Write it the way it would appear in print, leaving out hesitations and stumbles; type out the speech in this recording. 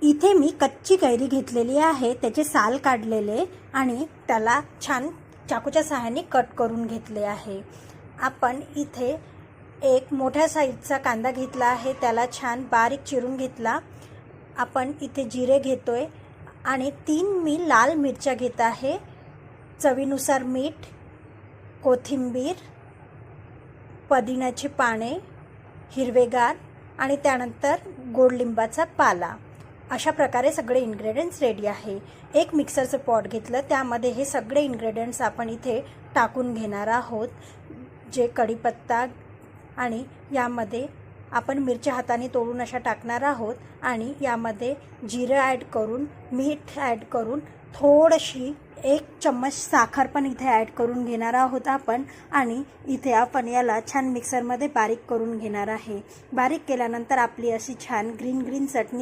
इथे मी कच्ची कैरी घेतलेली आहे, त्याचे साल काढलेले आणि त्याला छान चाकूच्या सहाय्याने कट करून घेतले आहे। आपण इथे एक मोठ्या साईजचा कांदा घेतला आहे, त्याला छान बारीक चिरून घेतला। आपण इथे जिरे घेतोय आणि 3 मी लाल मिरच्या घेत आहे, चवीनुसार मीठ, कोथिंबीर, पुदिन्याची पाने, हिरवेगार आणि त्यानंतर गोड लिंबाचा पाला। अशा प्रकारे सगळे इन्ग्रेडियंट्स रेडी आहे। एक मिक्सरचं पॉट घेतलं, त्यामध्ये हे सगळे इन्ग्रेडियंट्स आपण इथे टाकून घेणार आहोत, जे कढीपत्ता आणि यामध्ये आपण मिरच्या हाताने तोडून अशा टाकणार आहोत आणि यामध्ये जिरे ॲड करून, मीठ ॲड करून, थोडीशी 1 चम्मच साखर पण इथे ॲड करून घेणार आहोत आपण आणि इथे आपण याला छान मिक्सरमध्ये बारीक करून घेणार आहे। बारीक केल्यानंतर आपली अशी छान ग्रीन चटणी